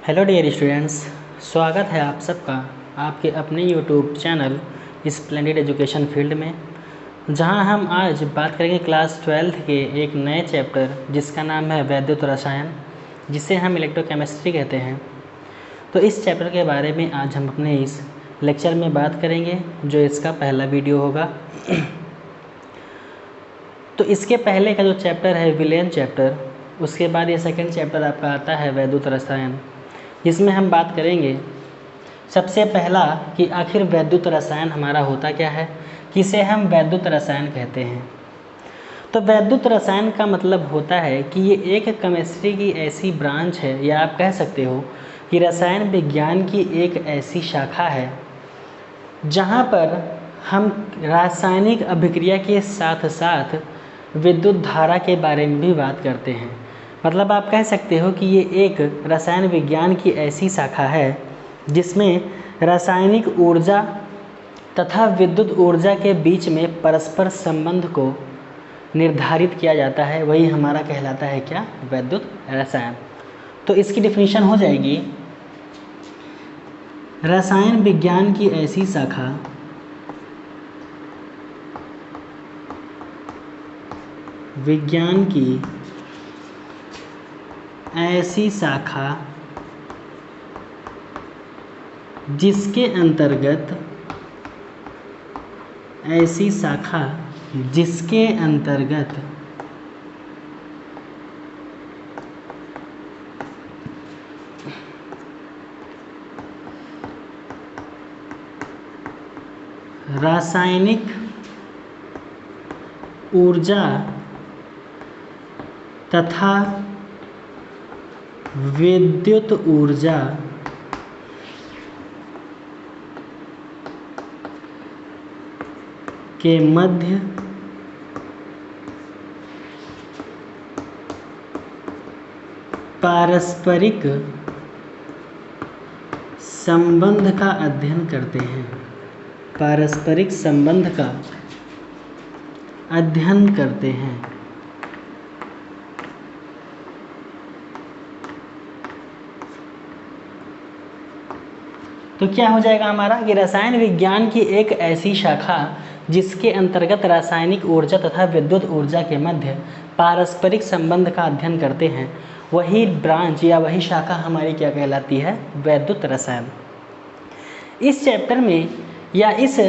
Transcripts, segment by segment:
Hello dear students, स्वागत है आप सबका आपके अपने YouTube channel splendid education field में, जहां हम आज बात करेंगे क्लास 12th के एक नए चैप्टर जिसका नाम है वैद्युत रसायन, जिसे हम इलेक्ट्रोकेमिस्ट्री कहते हैं। तो इस चैप्टर के बारे में आज हम अपने इस लेक्चर में बात करेंगे, जो इसका पहला वीडियो होगा। तो इसके पहले का जो चैप्टर है विलेन चैप्टर, उसके बाद ये सेकंड चैप्टर आपका आता है वैद्युत रसायन, जिसमें हम बात करेंगे सबसे पहला कि आखिर वैद्युत रसायन हमारा होता क्या है, किसे हम वैद्युत रसायन कहते हैं। तो वैद्युत रसायन का मतलब होता है कि ये एक केमिस्ट्री की ऐसी ब्रांच है, या आप कह सकते हो कि रसायन विज्ञान की एक ऐसी शाखा है जहाँ पर हम रासायनिक अभिक्रिया के साथ साथ विद्युत धारा के बारे में भी बात करते हैं। मतलब आप कह सकते हो कि ये एक रसायन विज्ञान की ऐसी शाखा है जिसमें रासायनिक ऊर्जा तथा विद्युत ऊर्जा के बीच में परस्पर संबंध को निर्धारित किया जाता है। वही हमारा कहलाता है क्या, वैद्युत रसायन। तो इसकी डिफिनीशन हो जाएगी, रसायन विज्ञान की ऐसी शाखा विज्ञान की ऐसी शाखा जिसके अंतर्गत रासायनिक ऊर्जा तथा विद्युत ऊर्जा के मध्य पारस्परिक संबंध का अध्ययन करते हैं। पारस्परिक संबंध का अध्ययन करते हैं। तो क्या हो जाएगा हमारा कि रसायन विज्ञान की एक ऐसी शाखा जिसके अंतर्गत रासायनिक ऊर्जा तथा विद्युत ऊर्जा के मध्य पारस्परिक संबंध का अध्ययन करते हैं, वही ब्रांच या वही शाखा हमारी क्या कहलाती है, वैद्युत रसायन। इस चैप्टर में या इस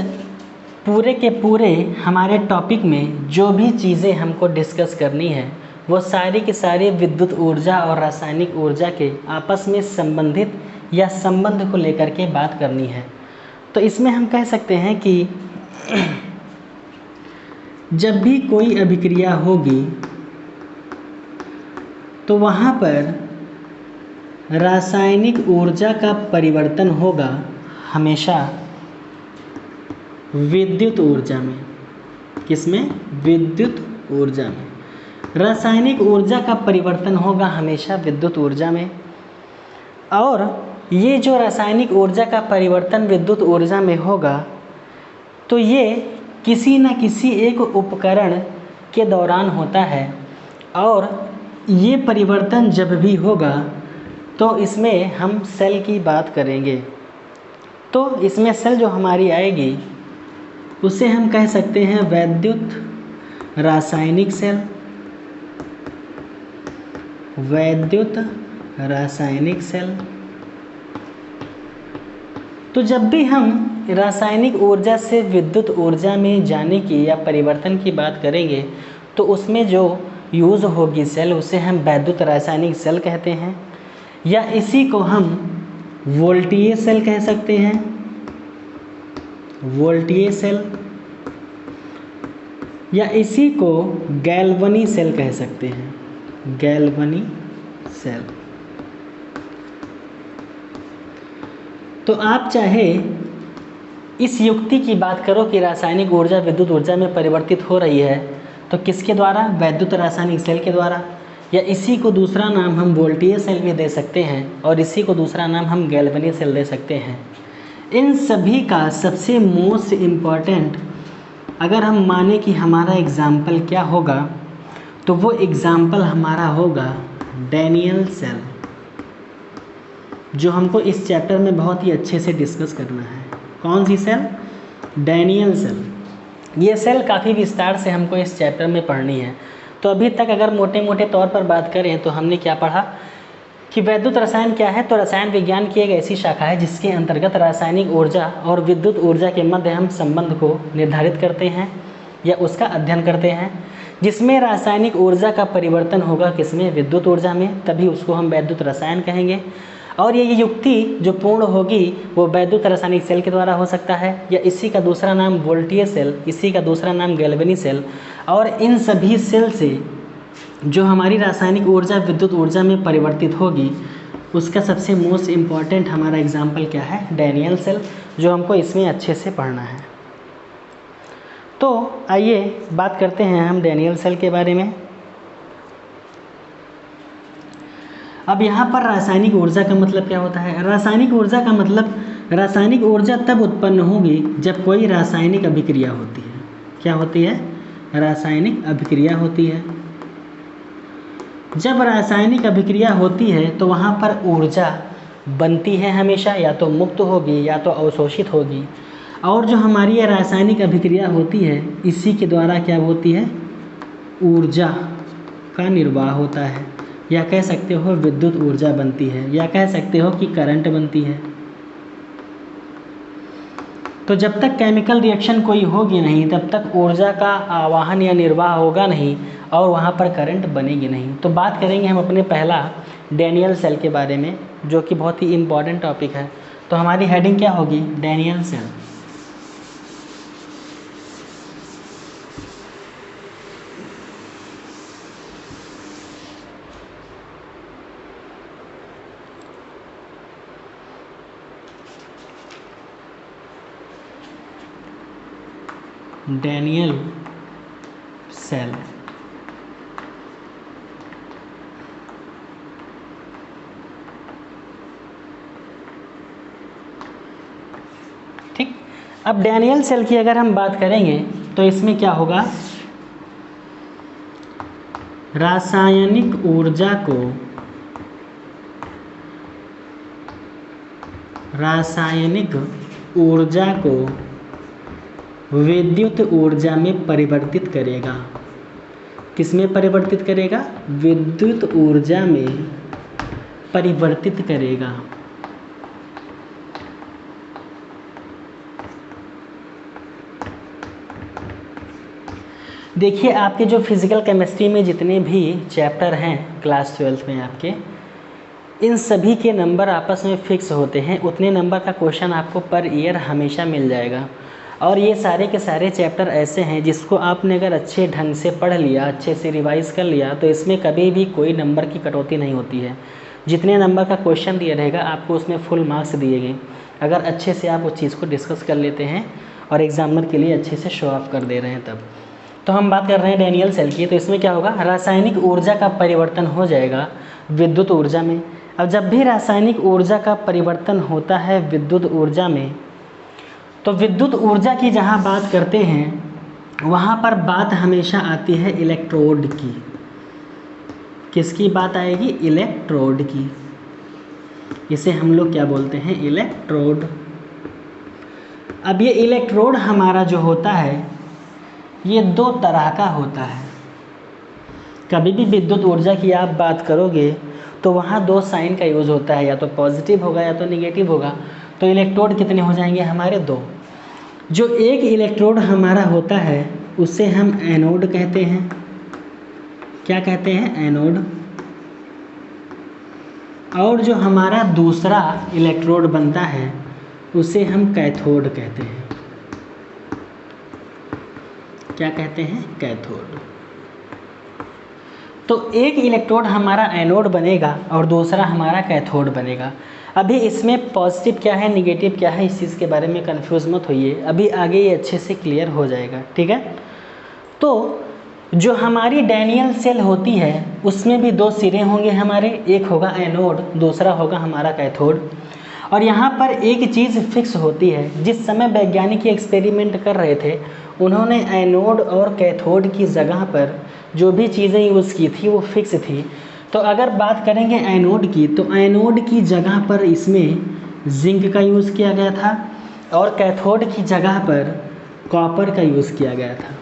पूरे के पूरे हमारे टॉपिक में जो भी चीज़ें हमको डिस्कस करनी है, वो सारी की सारी विद्युत ऊर्जा और रासायनिक ऊर्जा के आपस में संबंधित या संबंध को लेकर के बात करनी है। तो इसमें हम कह सकते हैं कि जब भी कोई अभिक्रिया होगी तो वहाँ पर रासायनिक ऊर्जा का परिवर्तन होगा हमेशा विद्युत ऊर्जा में। किसमें? विद्युत ऊर्जा में। रासायनिक ऊर्जा का परिवर्तन होगा हमेशा विद्युत ऊर्जा में, और ये जो रासायनिक ऊर्जा का परिवर्तन विद्युत ऊर्जा में होगा, तो ये किसी न किसी एक उपकरण के दौरान होता है। और ये परिवर्तन जब भी होगा तो इसमें हम सेल की बात करेंगे। तो इसमें सेल जो हमारी आएगी उसे हम कह सकते हैं वैद्युत रासायनिक सेल। वैद्युत रासायनिक सेल। तो जब भी हम रासायनिक ऊर्जा से विद्युत ऊर्जा में जाने की या परिवर्तन की बात करेंगे, तो उसमें जो यूज़ होगी सेल, उसे हम वैद्युत रासायनिक सेल कहते हैं, या इसी को हम वोल्टीय सेल कह सकते हैं। वोल्टीय सेल, या इसी को गैल्वनी सेल कह सकते हैं। गैल्वनी सेल। तो आप चाहे इस युक्ति की बात करो कि रासायनिक ऊर्जा विद्युत ऊर्जा में परिवर्तित हो रही है, तो किसके द्वारा? वैद्युत रासायनिक सेल के द्वारा। या इसी को दूसरा नाम हम वोल्टीय सेल भी दे सकते हैं, और इसी को दूसरा नाम हम गैल्वनी सेल दे सकते हैं। इन सभी का सबसे मोस्ट इम्पॉर्टेंट अगर हम माने कि हमारा एग्जाम्पल क्या होगा, तो वो एग्जाम्पल हमारा होगा डैनियल सेल। जो हमको इस चैप्टर में बहुत ही अच्छे से डिस्कस करना है। कौन सी सेल? Daniell cell. ये सेल काफ़ी विस्तार से हमको इस चैप्टर में पढ़नी है। तो अभी तक अगर मोटे मोटे तौर पर बात करें तो हमने क्या पढ़ा कि वैद्युत रसायन क्या है। तो रसायन विज्ञान की एक ऐसी शाखा है जिसके अंतर्गत रासायनिक ऊर्जा और विद्युत ऊर्जा के मध्य हम संबंध को निर्धारित करते हैं या उसका अध्ययन करते हैं, जिसमें रासायनिक ऊर्जा का परिवर्तन होगा किसमें? विद्युत ऊर्जा में, तभी उसको हम वैद्युत रसायन कहेंगे। और ये युक्ति जो पूर्ण होगी वो वैद्युत रासायनिक सेल के द्वारा हो सकता है, या इसी का दूसरा नाम वोल्टीय सेल, इसी का दूसरा नाम गैल्वेनी सेल। और इन सभी सेल से जो हमारी रासायनिक ऊर्जा विद्युत ऊर्जा में परिवर्तित होगी उसका सबसे मोस्ट इम्पॉर्टेंट हमारा एग्जाम्पल क्या है? डैनियल सेल, जो हमको इसमें अच्छे से पढ़ना है। तो आइए बात करते हैं हम डैनियल सेल के बारे में। अब यहाँ पर रासायनिक ऊर्जा का मतलब क्या होता है? रासायनिक ऊर्जा का मतलब रासायनिक ऊर्जा तब उत्पन्न होगी जब कोई रासायनिक अभिक्रिया होती है। क्या होती है? रासायनिक अभिक्रिया होती है। जब रासायनिक अभिक्रिया होती है तो वहाँ पर ऊर्जा बनती है हमेशा, या तो मुक्त होगी या तो अवशोषित होगी। और जो हमारी ये रासायनिक अभिक्रिया होती है इसी के द्वारा क्या होती है? ऊर्जा का निर्वाह होता है, या कह सकते हो विद्युत ऊर्जा बनती है, या कह सकते हो कि करंट बनती है। तो जब तक केमिकल रिएक्शन कोई होगी नहीं तब तक ऊर्जा का आवाहन या निर्वाह होगा नहीं और वहाँ पर करंट बनेगी नहीं। तो बात करेंगे हम अपने पहला डैनियल सेल के बारे में, जो कि बहुत ही इम्पॉर्टेंट टॉपिक है। तो हमारी हेडिंग क्या होगी? Daniell cell. Daniell cell. ठीक, अब डैनियल सेल की अगर हम बात करेंगे तो इसमें क्या होगा? रासायनिक ऊर्जा को विद्युत ऊर्जा में परिवर्तित करेगा। किसमें परिवर्तित करेगा? विद्युत ऊर्जा में परिवर्तित करेगा। देखिए, आपके जो फिजिकल केमिस्ट्री में जितने भी चैप्टर हैं क्लास 12 में आपके, इन सभी के नंबर आपस में फिक्स होते हैं। उतने नंबर का क्वेश्चन आपको पर ईयर हमेशा मिल जाएगा। और ये सारे के सारे चैप्टर ऐसे हैं जिसको आपने अगर अच्छे ढंग से पढ़ लिया, अच्छे से रिवाइज़ कर लिया, तो इसमें कभी भी कोई नंबर की कटौती नहीं होती है। जितने नंबर का क्वेश्चन दिया रहेगा आपको उसमें फुल मार्क्स दिए गए, अगर अच्छे से आप उस चीज़ को डिस्कस कर लेते हैं और एग्जामिनर के लिए अच्छे से शो ऑफ कर दे रहे हैं तब। तो हम बात कर रहे हैं डैनियल सेल की। तो इसमें क्या होगा? रासायनिक ऊर्जा का परिवर्तन हो जाएगा विद्युत ऊर्जा में। अब जब भी रासायनिक ऊर्जा का परिवर्तन होता है विद्युत ऊर्जा में, तो विद्युत ऊर्जा की जहाँ बात करते हैं वहाँ पर बात हमेशा आती है इलेक्ट्रोड की। किसकी बात आएगी? इलेक्ट्रोड की। इसे हम लोग क्या बोलते हैं? इलेक्ट्रोड। अब ये इलेक्ट्रोड हमारा जो होता है ये दो तरह का होता है। कभी भी विद्युत ऊर्जा की आप बात करोगे तो वहाँ दो साइन का यूज़ होता है, या तो पॉजिटिव होगा या तो निगेटिव होगा। तो इलेक्ट्रोड कितने हो जाएंगे हमारे? दो। जो एक इलेक्ट्रोड हमारा होता है उसे हम एनोड कहते हैं। क्या कहते हैं? एनोड। और जो हमारा दूसरा इलेक्ट्रोड बनता है उसे हम कैथोड कहते हैं। क्या कहते हैं? कैथोड। तो एक इलेक्ट्रोड हमारा एनोड बनेगा और दूसरा हमारा कैथोड बनेगा। अभी इसमें पॉजिटिव क्या है, निगेटिव क्या है, इस चीज़ के बारे में कंफ्यूज मत होइए, अभी आगे ये अच्छे से क्लियर हो जाएगा। ठीक है। तो जो हमारी डैनियल सेल होती है उसमें भी दो सिरे होंगे हमारे, एक होगा एनोड, दूसरा होगा हमारा कैथोड। और यहाँ पर एक चीज़ फिक्स होती है, जिस समय वैज्ञानिक एक्सपेरिमेंट कर रहे थे उन्होंने एनोड और कैथोड की जगह पर जो भी चीज़ें यूज़ की थी वो फिक्स थी। तो अगर बात करेंगे एनोड की, तो एनोड की जगह पर इसमें जिंक का यूज़ किया गया था और कैथोड की जगह पर कॉपर का यूज़ किया गया था।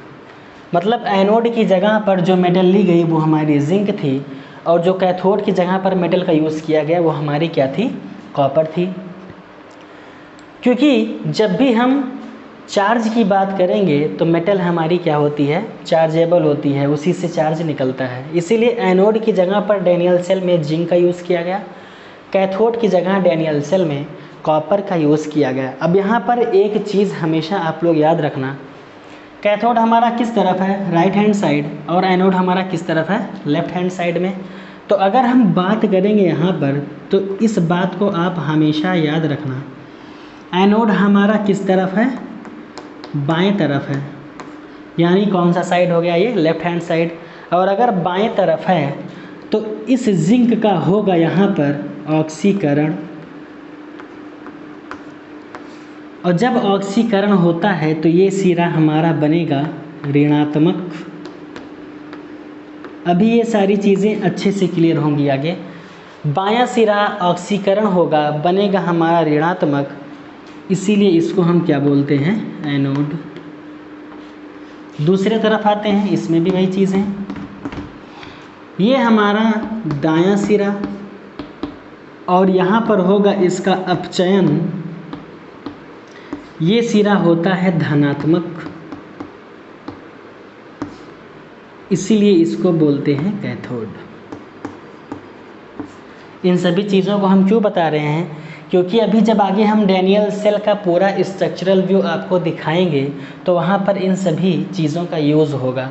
मतलब एनोड की जगह पर जो मेटल ली गई वो हमारी जिंक थी और जो कैथोड की जगह पर मेटल का यूज़ किया गया वो हमारी क्या थी, कॉपर थी। क्योंकि जब भी हम चार्ज की बात करेंगे तो मेटल हमारी क्या होती है, चार्जेबल होती है, उसी से चार्ज निकलता है। इसीलिए एनोड की जगह पर डैनियल सेल में जिंक का यूज़ किया गया, कैथोड की जगह डैनियल सेल में कॉपर का यूज़ किया गया। अब यहाँ पर एक चीज़ हमेशा आप लोग याद रखना, कैथोड हमारा किस तरफ है, राइट हैंड साइड, और एनोड हमारा किस तरफ है, लेफ्ट हैंड साइड में। तो अगर हम बात करेंगे यहाँ पर तो इस बात को आप हमेशा याद रखना, एनोड हमारा किस तरफ है, बाएं तरफ है, यानी कौन सा साइड हो गया, ये लेफ्ट हैंड साइड। और अगर बाएं तरफ है तो इस जिंक का होगा यहाँ पर ऑक्सीकरण, और जब ऑक्सीकरण होता है तो ये सिरा हमारा बनेगा ऋणात्मक। अभी ये सारी चीज़ें अच्छे से क्लियर होंगी आगे। बायां सिरा ऑक्सीकरण होगा, बनेगा हमारा ऋणात्मक, इसीलिए इसको हम क्या बोलते हैं, एनोड। दूसरे तरफ आते हैं, इसमें भी वही चीज़ है, ये हमारा दायां सिरा और यहाँ पर होगा इसका अपचयन, ये सिरा होता है धनात्मक, इसीलिए इसको बोलते हैं कैथोड। इन सभी चीज़ों को हम क्यों बता रहे हैं, क्योंकि अभी जब आगे हम डैनियल सेल का पूरा स्ट्रक्चरल व्यू आपको दिखाएंगे तो वहाँ पर इन सभी चीज़ों का यूज़ होगा।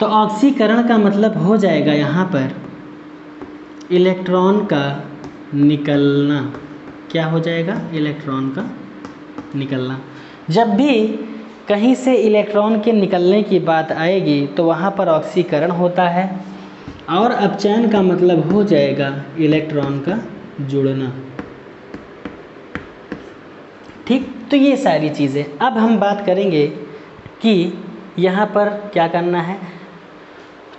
तो ऑक्सीकरण का मतलब हो जाएगा यहाँ पर इलेक्ट्रॉन का निकलना। क्या हो जाएगा, इलेक्ट्रॉन का निकलना। जब भी कहीं से इलेक्ट्रॉन के निकलने की बात आएगी तो वहाँ पर ऑक्सीकरण होता है, और अपचयन का मतलब हो जाएगा इलेक्ट्रॉन का जुड़ना। ठीक, तो ये सारी चीज़ें। अब हम बात करेंगे कि यहाँ पर क्या करना है।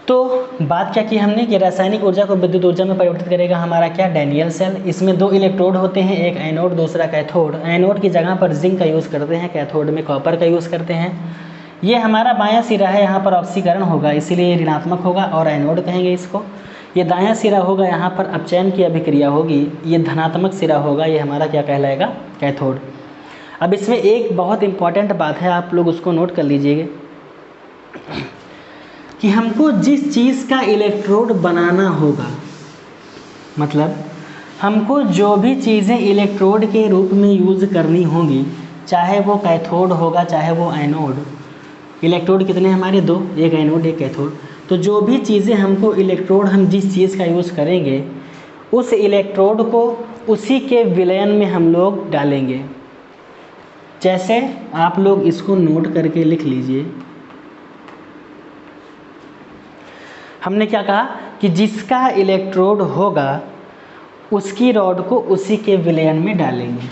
तो बात क्या की हमने कि रासायनिक ऊर्जा को विद्युत ऊर्जा में परिवर्तित करेगा हमारा क्या, डैनियल सेल। इसमें दो इलेक्ट्रोड होते हैं, एक एनोड दूसरा कैथोड। एनोड की जगह पर जिंक का यूज़ करते हैं, कैथोड में कॉपर का यूज़ करते हैं। ये हमारा बायां सिरा है, यहाँ पर ऑक्सीकरण होगा इसीलिए ये ऋणात्मक होगा और एनोड कहेंगे इसको। ये दायां सिरा होगा, यहाँ पर अपचयन की अभिक्रिया होगी, ये धनात्मक सिरा होगा, ये हमारा क्या कहलाएगा, कैथोड। अब इसमें एक बहुत इम्पॉर्टेंट बात है, आप लोग उसको नोट कर लीजिएगा कि हमको जिस चीज़ का इलेक्ट्रोड बनाना होगा, मतलब हमको जो भी चीज़ें इलेक्ट्रोड के रूप में यूज़ करनी होंगी, चाहे वो कैथोड होगा चाहे वो एनोड। इलेक्ट्रोड कितने हमारे, दो, एक एनोड एक कैथोड। तो जो भी चीज़ें हमको इलेक्ट्रोड, हम जिस चीज़ का यूज़ करेंगे उस इलेक्ट्रोड को उसी के विलयन में हम लोग डालेंगे। जैसे आप लोग इसको नोट करके लिख लीजिए, हमने क्या कहा कि जिसका इलेक्ट्रोड होगा उसकी रॉड को उसी के विलयन में डालेंगे।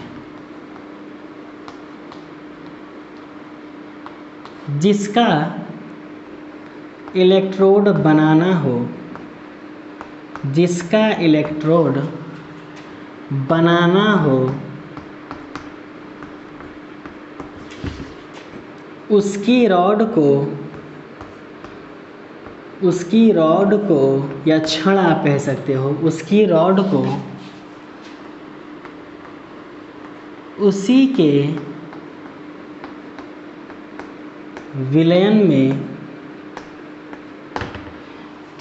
जिसका इलेक्ट्रोड बनाना हो, जिसका इलेक्ट्रोड बनाना हो उसकी रॉड को या छड़ आप कह सकते हो, उसकी रॉड को उसी के विलयन में,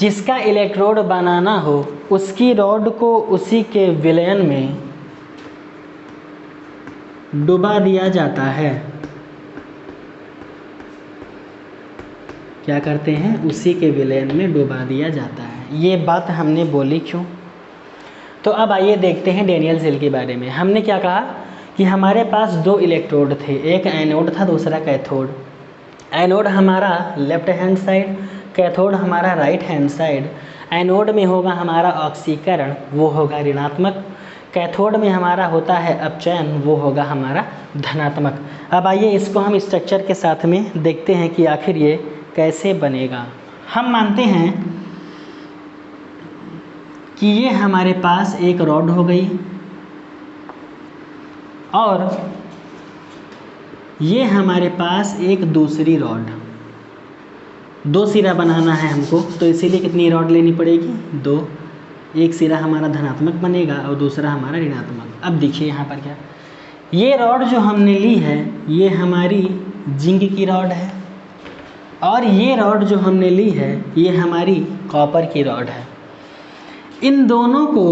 जिसका इलेक्ट्रोड बनाना हो उसकी रॉड को उसी के विलयन में डुबा दिया जाता है। क्या करते हैं, उसी के विलयन में डुबा दिया जाता है। ये बात हमने बोली क्यों। तो अब आइए देखते हैं डैनियल सेल के बारे में। हमने क्या कहा कि हमारे पास दो इलेक्ट्रोड थे, एक एनोड था दूसरा कैथोड। एनोड हमारा लेफ्ट हैंड साइड, कैथोड हमारा राइट हैंड साइड। एनोड में होगा हमारा ऑक्सीकरण, वो होगा ऋणात्मक। कैथोड में हमारा होता है अपचयन, वो होगा हमारा धनात्मक। अब आइए इसको हम स्ट्रक्चर के साथ में देखते हैं कि आखिर ये कैसे बनेगा। हम मानते हैं कि ये हमारे पास एक रॉड हो गई और ये हमारे पास एक दूसरी रॉड, दो सिरा बनाना है हमको, तो इसीलिए कितनी रॉड लेनी पड़ेगी? 2। एक सिरा हमारा धनात्मक बनेगा और दूसरा हमारा ऋणात्मक। अब देखिए यहाँ पर क्या, ये रॉड जो हमने ली है ये हमारी जिंक की रॉड है और ये रॉड जो हमने ली है ये हमारी कॉपर की रॉड है। इन दोनों को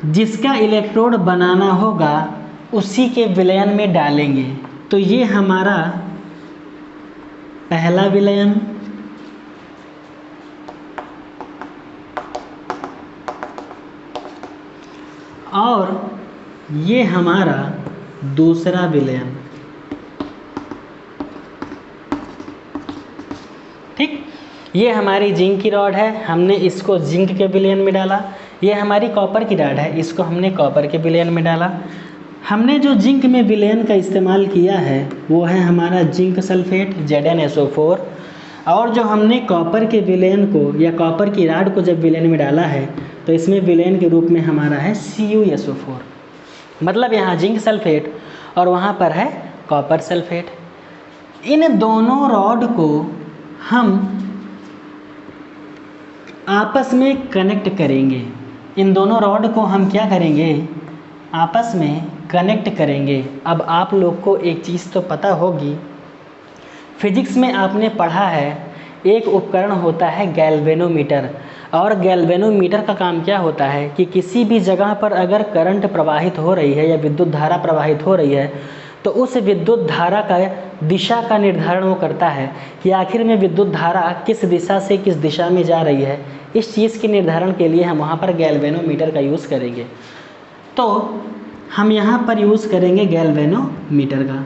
जिसका इलेक्ट्रोड बनाना होगा उसी के विलयन में डालेंगे। तो ये हमारा पहला विलयन और ये हमारा दूसरा विलयन। ठीक, ये हमारी जिंक की रॉड है, हमने इसको जिंक के विलयन में डाला। ये हमारी कॉपर की रॉड है, इसको हमने कॉपर के विलयन में डाला। हमने जो जिंक में विलयन का इस्तेमाल किया है वो है हमारा जिंक सल्फेट ZnSO4, और जो हमने कॉपर के विलयन को या कॉपर की रॉड को जब विलयन में डाला है तो इसमें विलयन के रूप में हमारा है CuSO4। मतलब यहाँ जिंक सल्फेट और वहाँ पर है कॉपर सल्फेट। इन दोनों रॉड को हम आपस में कनेक्ट करेंगे। इन दोनों रॉड को हम क्या करेंगे? आपस में कनेक्ट करेंगे। अब आप लोग को एक चीज़ तो पता होगी, फिजिक्स में आपने पढ़ा है एक उपकरण होता है गैल्वेनोमीटर, और गैल्वेनोमीटर का काम क्या होता है कि किसी भी जगह पर अगर करंट प्रवाहित हो रही है या विद्युत धारा प्रवाहित हो रही है तो उस विद्युत धारा का दिशा का निर्धारण वो करता है कि आखिर में विद्युत धारा किस दिशा से किस दिशा में जा रही है। इस चीज़ के निर्धारण के लिए हम वहाँ पर गैल्वेनोमीटर का यूज़ करेंगे। तो हम यहाँ पर यूज़ करेंगे गैल्वेनोमीटर का,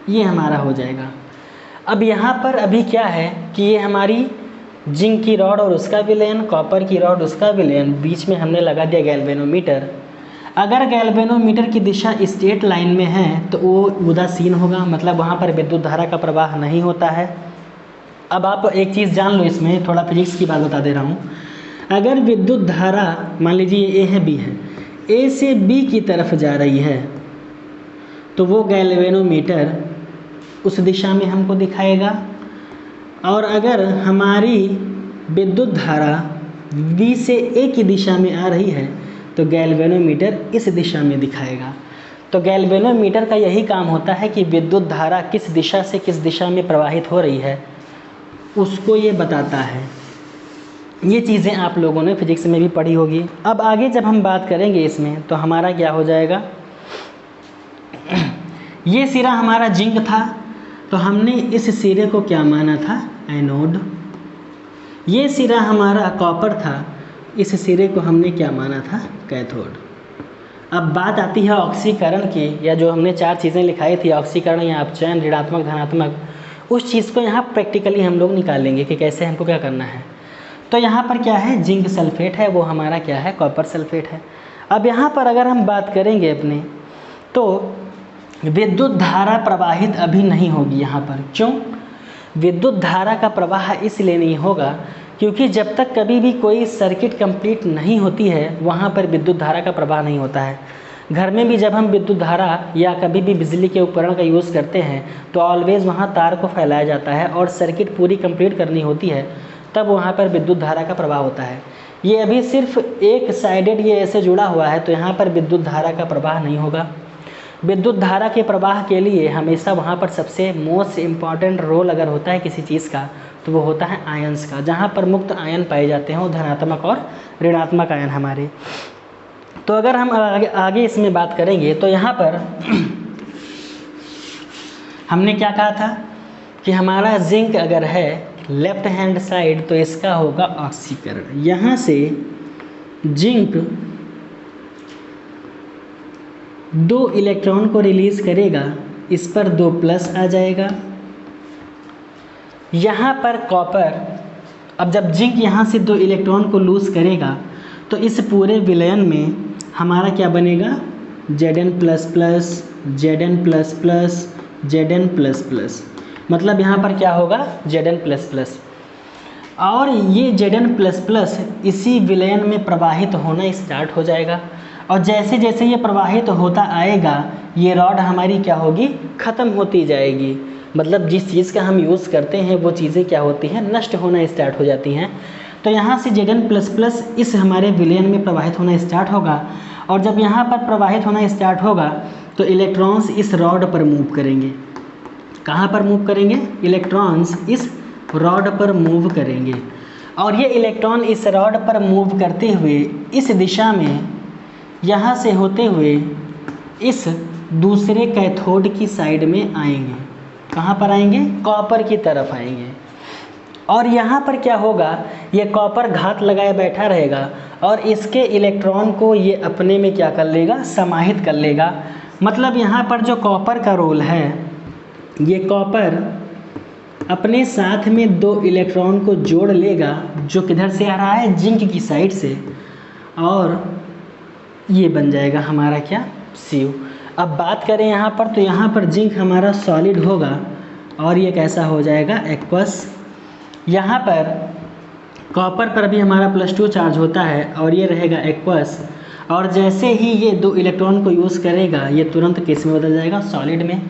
ये हमारा हो जाएगा। अब यहाँ पर अभी क्या है कि ये हमारी जिंक की रॉड और उसका विलयन, कॉपर की रॉड उसका विलयन, बीच में हमने लगा दिया गैल्वेनोमीटर। अगर गैल्वेनोमीटर की दिशा स्ट्रेट लाइन में है तो वो उदासीन होगा, मतलब वहाँ पर विद्युत धारा का प्रवाह नहीं होता है। अब आप एक चीज़ जान लो, इसमें थोड़ा फिजिक्स की बात बता दे रहा हूँ। अगर विद्युत धारा मान लीजिए A है B है, A से B की तरफ जा रही है तो वो गैल्वेनोमीटर उस दिशा में हमको दिखाएगा, और अगर हमारी विद्युत धारा B से A की दिशा में आ रही है तो गैल्वेनोमीटर इस दिशा में दिखाएगा। तो गैल्वेनोमीटर का यही काम होता है कि विद्युत धारा किस दिशा से किस दिशा में प्रवाहित हो रही है उसको ये बताता है। ये चीज़ें आप लोगों ने फिजिक्स में भी पढ़ी होगी। अब आगे जब हम बात करेंगे इसमें तो हमारा क्या हो जाएगा, ये सिरा हमारा जिंक था तो हमने इस सिरे को क्या माना था? एनोड। ये सिरा हमारा कॉपर था, इस सिरे को हमने क्या माना था? कैथोड। अब बात आती है ऑक्सीकरण की, या जो हमने 4 चीज़ें लिखाई थी, ऑक्सीकरण या अपचयन, ऋणात्मक, धनात्मक, उस चीज़ को यहाँ प्रैक्टिकली हम लोग निकालेंगे कि कैसे हमको क्या करना है। तो यहाँ पर क्या है? जिंक सल्फेट है, वो हमारा क्या है? कॉपर सल्फेट है। अब यहाँ पर अगर हम बात करेंगे अपने, तो विद्युत धारा प्रवाहित अभी नहीं होगी यहाँ पर। क्यों? विद्युत धारा का प्रवाह इसलिए नहीं होगा क्योंकि जब तक कभी भी कोई सर्किट कंप्लीट नहीं होती है वहाँ पर विद्युत धारा का प्रवाह नहीं होता है। घर में भी जब हम विद्युत धारा या कभी भी बिजली के उपकरण का यूज़ करते हैं तो ऑलवेज़ वहाँ तार को फैलाया जाता है और सर्किट पूरी कंप्लीट करनी होती है, तब वहाँ पर विद्युत धारा का प्रवाह होता है। ये अभी सिर्फ एक साइडेड ये ऐसे जुड़ा हुआ है तो यहाँ पर विद्युत धारा का प्रवाह नहीं होगा। विद्युत धारा के प्रवाह के लिए हमेशा वहाँ पर सबसे मोस्ट इम्पॉर्टेंट रोल अगर होता है किसी चीज़ का तो वो होता है आयंस का। जहाँ पर मुक्त आयन पाए जाते हैं वो धनात्मक और ऋणात्मक आयन हमारे। तो अगर हम आगे इसमें बात करेंगे तो यहाँ पर हमने क्या कहा था कि हमारा जिंक अगर है लेफ्ट हैंड साइड तो इसका होगा ऑक्सीकरण। यहाँ से जिंक 2 इलेक्ट्रॉन को रिलीज़ करेगा, इस पर 2 प्लस आ जाएगा। यहाँ पर कॉपर, अब जब जिंक यहाँ से 2 इलेक्ट्रॉन को लूज़ करेगा तो इस पूरे विलयन में हमारा क्या बनेगा? Zn plus plus, Zn plus plus, Zn plus plus, मतलब यहाँ पर क्या होगा? Zn plus plus. और ये Zn++ इसी विलयन में प्रवाहित होना स्टार्ट हो जाएगा। और जैसे जैसे ये प्रवाहित होता आएगा ये रॉड हमारी क्या होगी, ख़त्म होती जाएगी। मतलब जिस चीज़ का हम यूज़ करते हैं वो चीज़ें क्या होती हैं, नष्ट होना स्टार्ट हो जाती हैं। तो यहाँ से Zn++ इस हमारे विलयन में प्रवाहित होना स्टार्ट होगा। और जब यहाँ पर प्रवाहित होना स्टार्ट होगा तो इलेक्ट्रॉन्स इस रॉड पर मूव करेंगे। कहाँ पर मूव करेंगे, इलेक्ट्रॉन्स इस रॉड पर मूव करेंगे। और ये इलेक्ट्रॉन इस रॉड पर मूव करते हुए इस दिशा में यहाँ से होते हुए इस दूसरे कैथोड की साइड में आएंगे। कहाँ पर आएंगे, कॉपर की तरफ आएंगे। और यहाँ पर क्या होगा, ये कॉपर घात लगाए बैठा रहेगा और इसके इलेक्ट्रॉन को ये अपने में क्या कर लेगा, समाहित कर लेगा। मतलब यहाँ पर जो कॉपर का रोल है, ये कॉपर अपने साथ में 2 इलेक्ट्रॉन को जोड़ लेगा जो किधर से आ रहा है, जिंक की साइड से, और ये बन जाएगा हमारा क्या, Cu। अब बात करें यहाँ पर तो यहाँ पर जिंक हमारा सॉलिड होगा और ये कैसा हो जाएगा, एक्वस। यहाँ पर कॉपर पर भी हमारा +2 चार्ज होता है और ये रहेगा एक्वस। और जैसे ही ये 2 इलेक्ट्रॉन को यूज़ करेगा ये तुरंत किस में बदल जाएगा, सॉलिड में।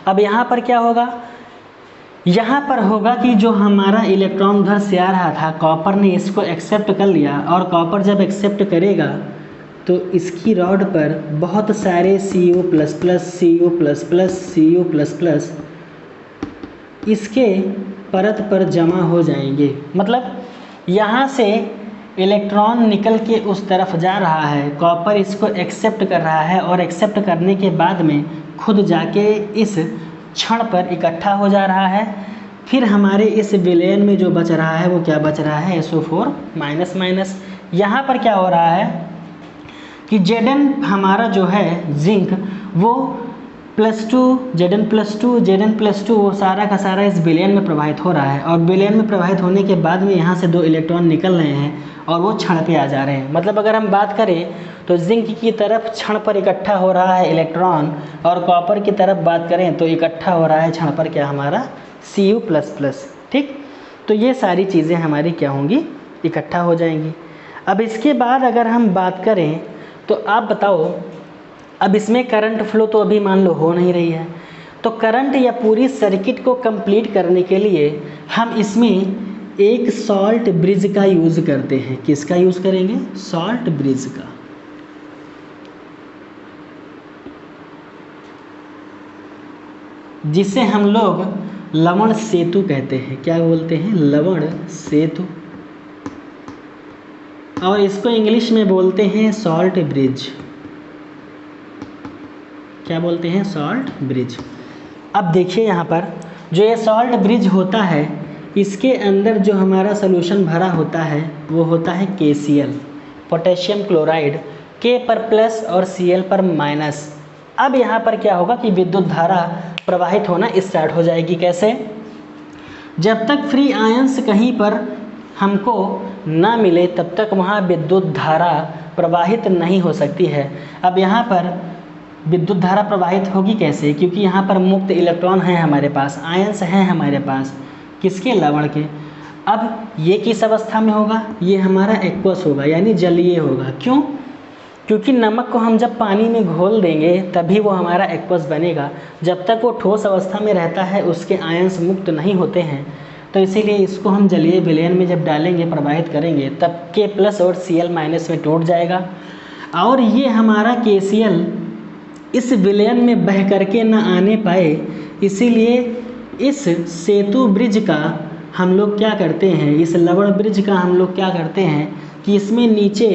अब यहाँ पर क्या होगा, यहाँ पर होगा कि जो हमारा इलेक्ट्रॉन उधर से आ रहा था, कॉपर ने इसको एक्सेप्ट कर लिया। और कॉपर जब एक्सेप्ट करेगा तो इसकी रॉड पर बहुत सारे Cu++, इसके परत पर जमा हो जाएंगे। मतलब यहाँ से इलेक्ट्रॉन निकल के उस तरफ जा रहा है, कॉपर इसको एक्सेप्ट कर रहा है और एक्सेप्ट करने के बाद में खुद जाके इस क्षण पर इकट्ठा हो जा रहा है। फिर हमारे इस विलयन में जो बच रहा है वो क्या बच रहा है, SO4-। यहाँ पर क्या हो रहा है कि Zn हमारा जो है जिंक वो Zn+2 वो सारा का सारा इस विलयन में प्रवाहित हो रहा है। और विलयन में प्रवाहित होने के बाद में यहाँ से 2 इलेक्ट्रॉन निकल रहे हैं और वो क्षण पे आ जा रहे हैं। मतलब अगर हम बात करें तो जिंक की तरफ क्षण पर इकट्ठा हो रहा है इलेक्ट्रॉन, और कॉपर की तरफ बात करें तो इकट्ठा हो रहा है क्षण पर क्या, हमारा Cu++। ठीक, तो ये सारी चीज़ें हमारी क्या होंगी, इकट्ठा हो जाएंगी। अब इसके बाद अगर हम बात करें तो आप बताओ, अब इसमें करंट फ्लो तो अभी मान लो हो नहीं रही है, तो करंट या पूरी सर्किट को कंप्लीट करने के लिए हम इसमें एक सॉल्ट ब्रिज का यूज़ करते हैं। किसका यूज़ करेंगे, सॉल्ट ब्रिज का। जिसे हम लोग लवण सेतु कहते हैं। क्या बोलते हैं, लवण सेतु। और इसको इंग्लिश में बोलते हैं सॉल्ट ब्रिज। क्या बोलते हैं, सॉल्ट ब्रिज। अब देखिए यहाँ पर जो ये सॉल्ट ब्रिज होता है, इसके अंदर जो हमारा सोल्यूशन भरा होता है वो होता है KCl, पोटेशियम क्लोराइड, K पर प्लस और Cl पर माइनस। अब यहाँ पर क्या होगा कि विद्युत धारा प्रवाहित होना स्टार्ट हो जाएगी। कैसे, जब तक फ्री आयंस कहीं पर हमको ना मिले तब तक वहाँ विद्युत धारा प्रवाहित नहीं हो सकती है। अब यहाँ पर विद्युत धारा प्रवाहित होगी कैसे, क्योंकि यहाँ पर मुक्त इलेक्ट्रॉन हैं हमारे पास, आयंस हैं हमारे पास, किसके, लवण के। अब ये किस अवस्था में होगा, ये हमारा एक्वस होगा, यानी जलीय होगा। क्यों, क्योंकि नमक को हम जब पानी में घोल देंगे तभी वो हमारा एक्वस बनेगा। जब तक वो ठोस अवस्था में रहता है उसके आयंस मुक्त नहीं होते हैं, तो इसीलिए इसको हम जलीय विलयन में जब डालेंगे, प्रवाहित करेंगे, तब K+ और Cl- में टूट जाएगा। और ये हमारा KCl इस विलयन में बह करके न आने पाए, इसीलिए इस सेतु ब्रिज का हम लोग क्या करते हैं, इस लवण ब्रिज का हम लोग क्या करते हैं कि इसमें नीचे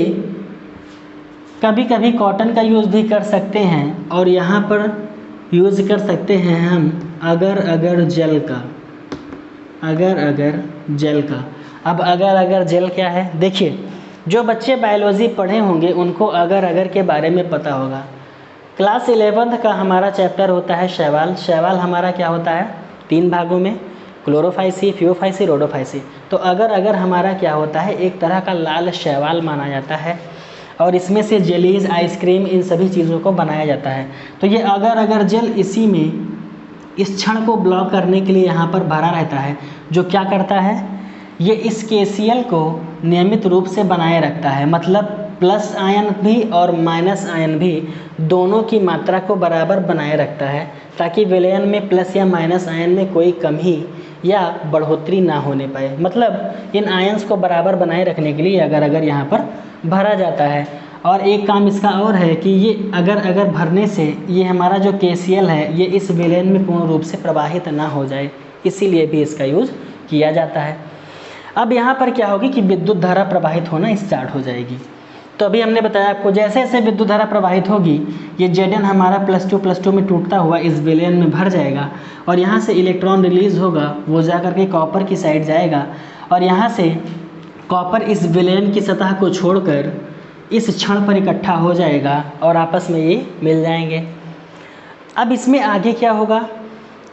कभी कभी कॉटन का यूज़ भी कर सकते हैं, और यहाँ पर यूज़ कर सकते हैं हम अगर जल का। अगर जल का। अब अगर जल क्या है, देखिए जो बच्चे बायोलॉजी पढ़े होंगे उनको अगर के बारे में पता होगा। क्लास 11th का हमारा चैप्टर होता है शैवाल। शैवाल हमारा क्या होता है, 3 भागों में, क्लोरोफाइसी, फियोफाइसी, रोडोफाइसी। तो अगर हमारा क्या होता है, एक तरह का लाल शैवाल माना जाता है, और इसमें से जेलीज, आइसक्रीम, इन सभी चीज़ों को बनाया जाता है। तो ये अगर जल इसी में इस क्षण को ब्लॉक करने के लिए यहाँ पर भरा रहता है, जो क्या करता है, ये इस KCl को नियमित रूप से बनाए रखता है, मतलब प्लस आयन भी और माइनस आयन भी दोनों की मात्रा को बराबर बनाए रखता है, ताकि विलयन में प्लस या माइनस आयन में कोई कमी या बढ़ोतरी ना होने पाए। मतलब इन आयन्स को बराबर बनाए रखने के लिए अगर यहाँ पर भरा जाता है। और एक काम इसका और है कि ये अगर भरने से ये हमारा जो KCl है ये इस विलयन में पूर्ण रूप से प्रवाहित ना हो जाए, इसीलिए भी इसका यूज़ किया जाता है। अब यहाँ पर क्या होगी कि विद्युत धारा प्रवाहित होना स्टार्ट हो जाएगी। तो अभी हमने बताया आपको, जैसे जैसे विद्युत धारा प्रवाहित होगी ये Zn हमारा +2 में टूटता हुआ इस विलयन में भर जाएगा, और यहाँ से इलेक्ट्रॉन रिलीज़ होगा, वो जा करके कॉपर की साइड जाएगा, और यहाँ से कॉपर इस विलयन की सतह को छोड़कर इस क्षण पर इकट्ठा हो जाएगा और आपस में ये मिल जाएंगे। अब इसमें आगे क्या होगा?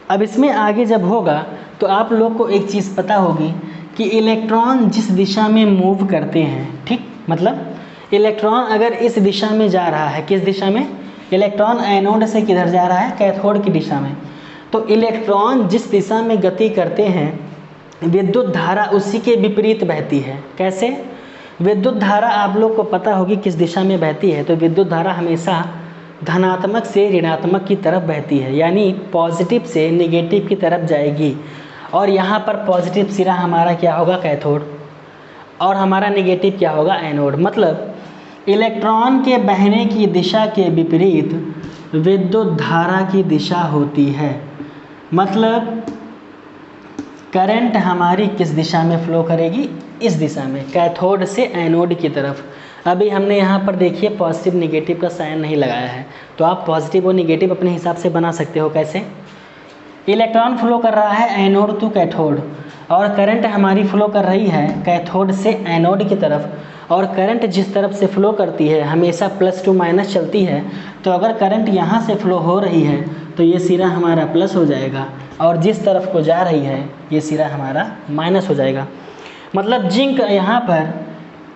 अब इसमें आगे जब होगा तो आप लोग को एक चीज़ पता होगी कि इलेक्ट्रॉन जिस दिशा में मूव करते हैं, ठीक, मतलब इलेक्ट्रॉन अगर इस दिशा में जा रहा है, किस दिशा में? इलेक्ट्रॉन एनोड से किधर जा रहा है? कैथोड की दिशा में। तो इलेक्ट्रॉन जिस दिशा में गति करते हैं विद्युत धारा उसी के विपरीत बहती है। कैसे? विद्युत धारा आप लोग को पता होगी किस दिशा में बहती है, तो विद्युत धारा हमेशा धनात्मक से ऋणात्मक की तरफ बहती है, यानी पॉजिटिव से नेगेटिव की तरफ जाएगी। और यहाँ पर पॉजिटिव सिरा हमारा क्या होगा? कैथोड, और हमारा नेगेटिव क्या होगा? एनोड। मतलब इलेक्ट्रॉन के बहने की दिशा के विपरीत विद्युत धारा की दिशा होती है। मतलब करंट हमारी किस दिशा में फ्लो करेगी? इस दिशा में, कैथोड से एनोड की तरफ। अभी हमने यहाँ पर देखिए पॉजिटिव नेगेटिव का साइन नहीं लगाया है, तो आप पॉजिटिव और नेगेटिव अपने हिसाब से बना सकते हो। कैसे? इलेक्ट्रॉन फ्लो कर रहा है एनोड टू कैथोड, और करंट हमारी फ्लो कर रही है कैथोड से एनोड की तरफ, और करंट जिस तरफ से फ्लो करती है हमेशा +2 चलती है। तो अगर करंट यहाँ से फ्लो हो रही है तो ये सिरा हमारा प्लस हो जाएगा, और जिस तरफ को जा रही है ये सिरा हमारा माइनस हो जाएगा। मतलब जिंक यहाँ पर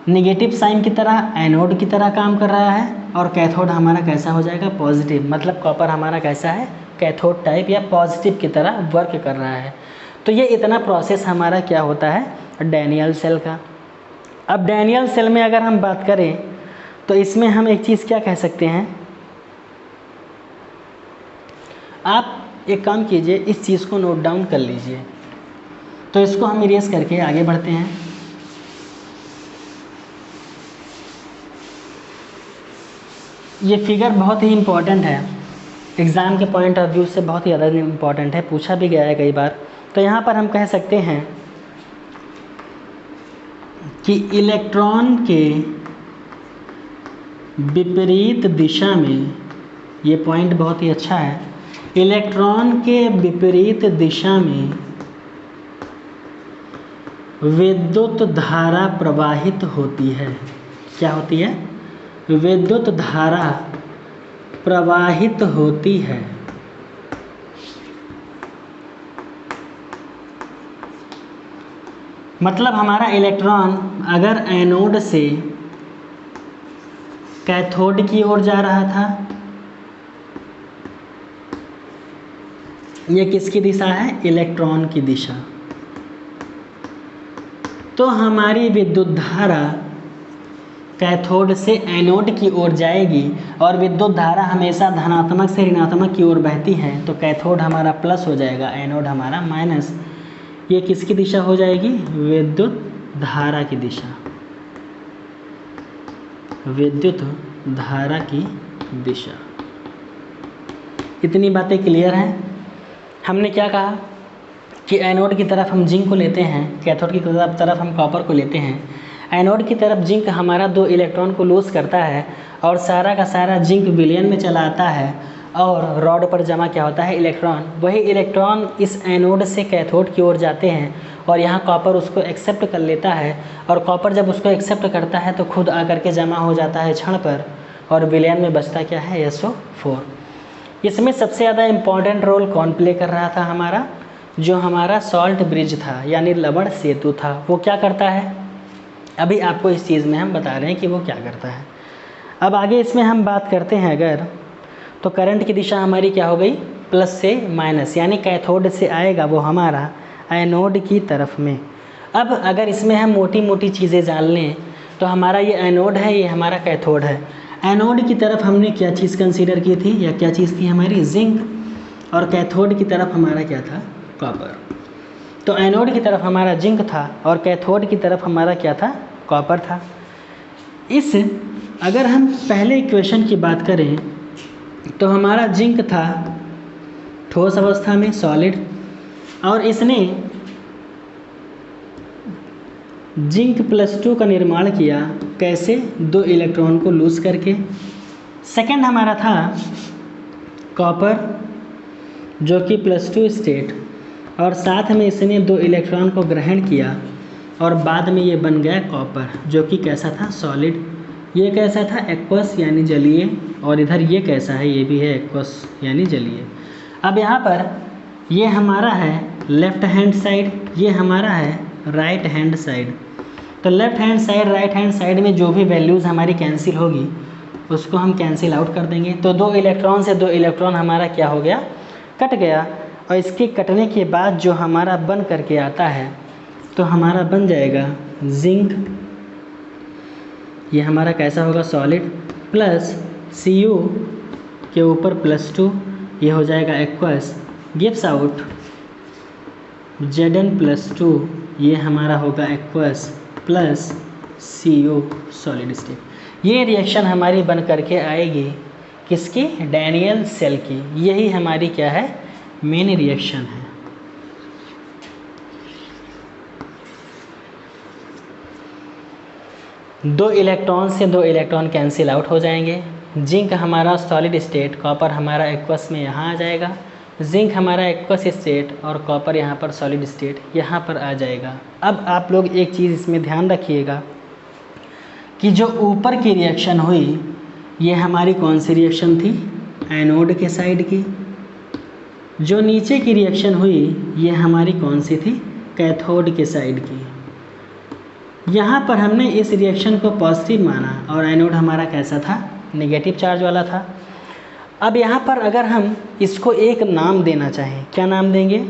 नेगेटिव साइन की तरह, एनोड की तरह काम कर रहा है, और कैथोड हमारा कैसा हो जाएगा? पॉजिटिव। मतलब कॉपर हमारा कैसा है? कैथोड टाइप या पॉजिटिव की तरह वर्क कर रहा है। तो ये इतना प्रोसेस हमारा क्या होता है? डैनियल सेल का। अब डैनियल सेल में अगर हम बात करें तो इसमें हम एक चीज़ क्या कह सकते हैं, आप एक काम कीजिए, इस चीज़ को नोट डाउन कर लीजिए। तो इसको हम इरेज करके आगे बढ़ते हैं। ये फिगर बहुत ही इम्पॉर्टेंट है, एग्ज़ाम के पॉइंट ऑफ व्यू से बहुत ही ज़्यादा इम्पॉर्टेंट है, पूछा भी गया है कई बार। तो यहाँ पर हम कह सकते हैं कि इलेक्ट्रॉन के विपरीत दिशा में, ये पॉइंट बहुत ही अच्छा है, इलेक्ट्रॉन के विपरीत दिशा में विद्युत धारा प्रवाहित होती है। क्या होती है? विद्युत धारा प्रवाहित होती है। मतलब हमारा इलेक्ट्रॉन अगर एनोड से कैथोड की ओर जा रहा था, ये किसकी दिशा है? इलेक्ट्रॉन की दिशा। तो हमारी विद्युत धारा कैथोड से एनोड की ओर जाएगी, और विद्युत धारा हमेशा धनात्मक से ऋणात्मक की ओर बहती है, तो कैथोड हमारा प्लस हो जाएगा, एनोड हमारा माइनस। ये किसकी दिशा हो जाएगी? विद्युत धारा की दिशा, विद्युत धारा की दिशा। इतनी बातें क्लियर हैं? हमने क्या कहा कि एनोड की तरफ हम जिंक को लेते हैं, कैथोड की तरफ हम कॉपर को लेते हैं। एनोड की तरफ जिंक हमारा 2 इलेक्ट्रॉन को लूज करता है, और सारा का सारा जिंक विलयन में चला आता है, और रॉड पर जमा क्या होता है? इलेक्ट्रॉन। वही इलेक्ट्रॉन इस एनोड से कैथोड की ओर जाते हैं, और यहाँ कॉपर उसको एक्सेप्ट कर लेता है, और कॉपर जब उसको एक्सेप्ट करता है तो खुद आकर के जमा हो जाता है क्षण पर, और विलयन में बचता क्या है? SO4। इसमें सबसे ज़्यादा इम्पॉर्टेंट रोल कौन प्ले कर रहा था? हमारा जो हमारा सॉल्ट ब्रिज था, यानी लवण सेतु था, वो क्या करता है? अभी आपको इस चीज़ में हम बता रहे हैं कि वो क्या करता है। अब आगे इसमें हम बात करते हैं अगर, तो करंट की दिशा हमारी क्या हो गई? प्लस से माइनस, यानी कैथोड से आएगा वो हमारा एनोड की तरफ में। अब अगर इसमें हम मोटी मोटी चीज़ें जान लें तो हमारा ये एनोड है, ये हमारा कैथोड है। एनोड की तरफ हमने क्या चीज़ कंसीडर की थी या क्या चीज़ थी हमारी, जिंक, और कैथोड की तरफ हमारा क्या था, कॉपर। तो एनोड की तरफ हमारा जिंक था और कैथोड की तरफ हमारा क्या था, कॉपर था। इस अगर हम पहले इक्वेशन की बात करें तो हमारा जिंक था ठोस अवस्था में, सॉलिड, और इसने जिंक +2 का निर्माण किया, कैसे, 2 इलेक्ट्रॉन को लूज करके। सेकंड हमारा था कॉपर जो कि +2 स्टेट, और साथ में इसने 2 इलेक्ट्रॉन को ग्रहण किया और बाद में ये बन गया कॉपर जो कि कैसा था, सॉलिड। ये कैसा था, एक्वस यानी जलीय, और इधर ये कैसा है, ये भी है एक्वस यानी जलीय। अब यहाँ पर ये हमारा है लेफ्ट हैंड साइड, ये हमारा है राइट हैंड साइड। तो left hand side, right hand side में जो भी वैल्यूज़ हमारी कैंसिल होगी उसको हम कैंसिल आउट कर देंगे। तो 2 इलेक्ट्रॉन से 2 इलेक्ट्रॉन हमारा क्या हो गया, कट गया। और इसके कटने के बाद जो हमारा बन करके आता है तो हमारा बन जाएगा जिंक, ये हमारा कैसा होगा, सॉलिड, प्लस Cu के ऊपर +2, ये हो जाएगा एक्वस, गिव्स आउट Zn+2, ये हमारा होगा aqueous plus Cu, solid state. ये रिएक्शन हमारी बन करके आएगी किसकी, डैनियल सेल की। यही हमारी क्या है, मेन रिएक्शन है। दो इलेक्ट्रॉन से 2 इलेक्ट्रॉन कैंसिल आउट हो जाएंगे। जिंक हमारा सॉलिड स्टेट, कॉपर हमारा एक्वस में यहाँ आ जाएगा। जिंक हमारा एक्वस स्टेट और कॉपर यहाँ पर सॉलिड स्टेट यहाँ पर आ जाएगा। अब आप लोग एक चीज़ इसमें ध्यान रखिएगा कि जो ऊपर की रिएक्शन हुई ये हमारी कौन सी रिएक्शन थी, एनोड के साइड की। जो नीचे की रिएक्शन हुई ये हमारी कौन सी थी, कैथोड के साइड की। यहाँ पर हमने इस रिएक्शन को पॉजिटिव माना और एनोड हमारा कैसा था, नेगेटिव चार्ज वाला था। अब यहाँ पर अगर हम इसको एक नाम देना चाहें, क्या नाम देंगे,